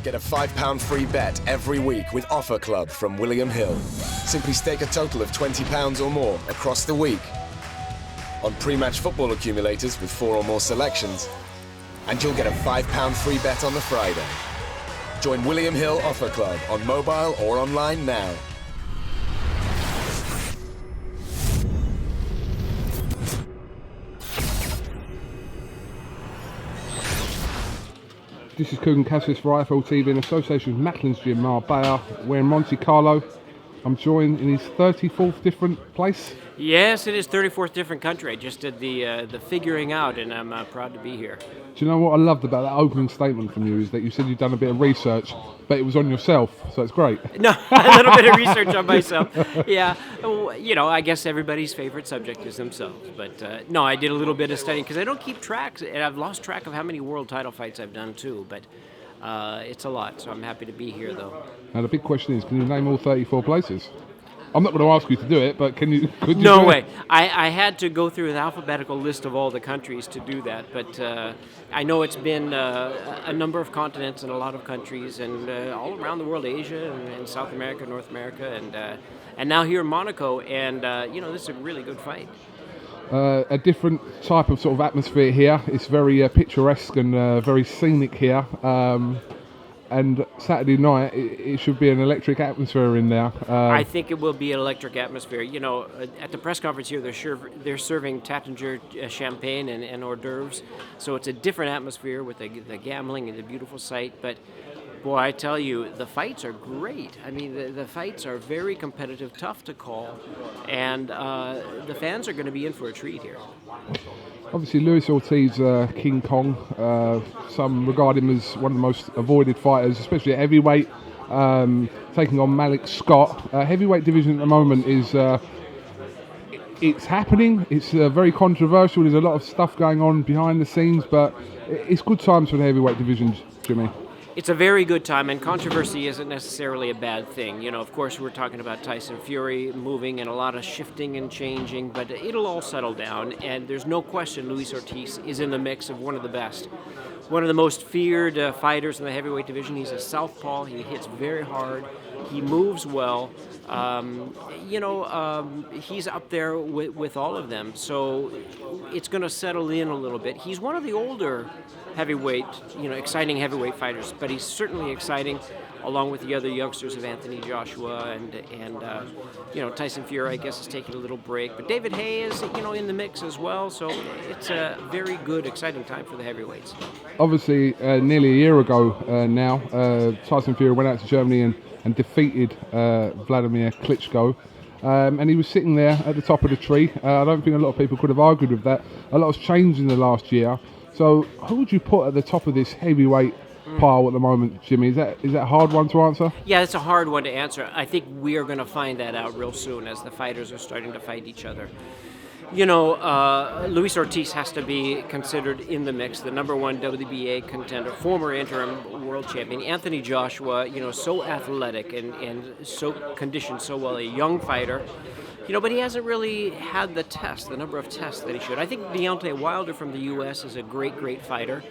Get a £5 free bet every week with Offer Club from William Hill. Simply stake a total of £20 or more across the week on pre-match football accumulators with 4 or more selections, and you'll get a £5 free bet on the Friday. Join William Hill Offer Club on mobile or online now. This is KUGAN CASSIUS for IFL TV in association with Macklin's Gym Marbella. We're in Monte Carlo. I'm joined in his 34th different place. Yes, it is 34th different country. I just did the figuring out, and I'm proud to be here. Do you know what I loved about that opening statement from you is that you said you'd done a bit of research, but it was on yourself, so it's great. No, a little bit of research on myself. Yeah, you know, I guess everybody's favorite subject is themselves. But no, I did a little bit of studying because I don't keep track, and I've lost track of how many world title fights I've done too. But it's a lot, so I'm happy to be here, though. Now the big question is, can you name all 34 places? I'm not going to ask you to do it, but could you? No way. I had to go through an alphabetical list of all the countries to do that, but I know it's been a number of continents and a lot of countries, and all around the world, Asia and South America, North America, and now here in Monaco, and you know, this is a really good fight. A different type of sort of atmosphere here. It's very picturesque and very scenic here. And Saturday night, it should be an electric atmosphere in there. I think it will be an electric atmosphere. You know, at the press conference here, they're serving Taittinger champagne and hors d'oeuvres, so it's a different atmosphere with the gambling and the beautiful sight. But boy, I tell you, the fights are great. I mean, the fights are very competitive, tough to call, and the fans are going to be in for a treat here. Obviously, Luis Ortiz, King Kong, some regard him as one of the most avoided fighters, especially at heavyweight, taking on Malik Scott. Heavyweight division at the moment is, it's happening, it's very controversial, there's a lot of stuff going on behind the scenes, but it's good times for the heavyweight division, Jimmy. It's a very good time, and controversy isn't necessarily a bad thing. You know, of course, we're talking about Tyson Fury moving and a lot of shifting and changing, but it'll all settle down, and there's no question Luis Ortiz is in the mix of one of the best. One of the most feared fighters in the heavyweight division. He's a southpaw. He hits very hard. He moves well. He's up there with all of them. So it's going to settle in a little bit. He's one of the older heavyweight, exciting heavyweight fighters, but he's certainly exciting, along with the other youngsters of Anthony Joshua and Tyson Fury, I guess, is taking a little break. But David Haye is, in the mix as well. So it's a very good, exciting time for the heavyweights. Obviously, nearly a year ago now, Tyson Fury went out to Germany and defeated Vladimir Klitschko. And he was sitting there at the top of the tree. I don't think a lot of people could have argued with that. A lot has changed in the last year. So who would you put at the top of this heavyweight pile at the moment, Jimmy? Is that a hard one to answer? Yeah, it's a hard one to answer. I think we are going to find that out real soon as the fighters are starting to fight each other. Luis Ortiz has to be considered in the mix, the number one WBA contender, former interim world champion. Anthony Joshua, so athletic and so conditioned so well, a young fighter. But he hasn't really had the number of tests that he should. I think Deontay Wilder from the U.S. is a great fighter.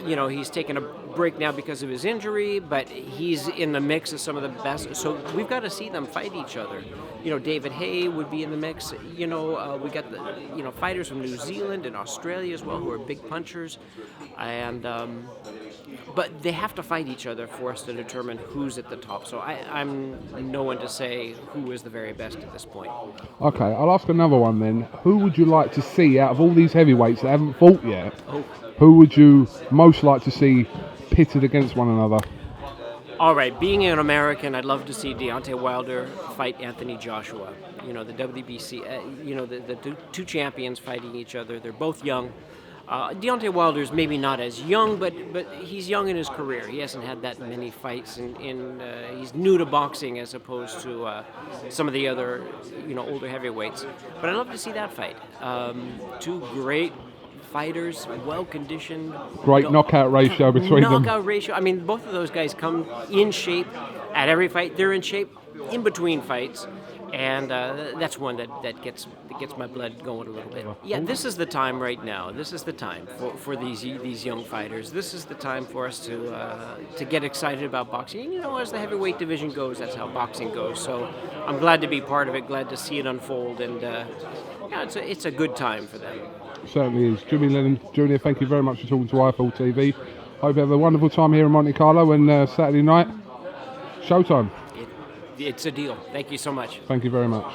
He's taken a break now because of his injury, but he's in the mix of some of the best. So we've got to see them fight each other. David Haye would be in the mix. We got the fighters from New Zealand and Australia as well who are big punchers, and but they have to fight each other for us to determine who's at the top. So I'm no one to say who is the very best at this point. Okay, I'll ask another one then. Who would you like to see out of all these heavyweights that haven't fought yet? Who would you most like to see pitted against one another? All right, being an American, I'd love to see Deontay Wilder fight Anthony Joshua. The WBC, the two champions fighting each other. They're both young. Deontay Wilder's maybe not as young, but he's young in his career. He hasn't had that many fights, he's new to boxing as opposed to some of the other, older heavyweights. But I'd love to see that fight. Two great fighters, well-conditioned. Great knockout ratio between them. Knockout ratio. I mean, both of those guys come in shape at every fight. They're in shape in between fights. and that's one that gets my blood going a little bit. Yeah, this is the time right now. This is the time for these young fighters. This is the time for us to get excited about boxing. And, you know, as the heavyweight division goes, that's how boxing goes. So I'm glad to be part of it. Glad to see it unfold, and yeah, it's a good time for them. Certainly is. Jimmy Lennon Jr., thank you very much for talking to IFL TV. Hope you have a wonderful time here in Monte Carlo, and Saturday night, showtime. It's a deal. Thank you so much. Thank you very much.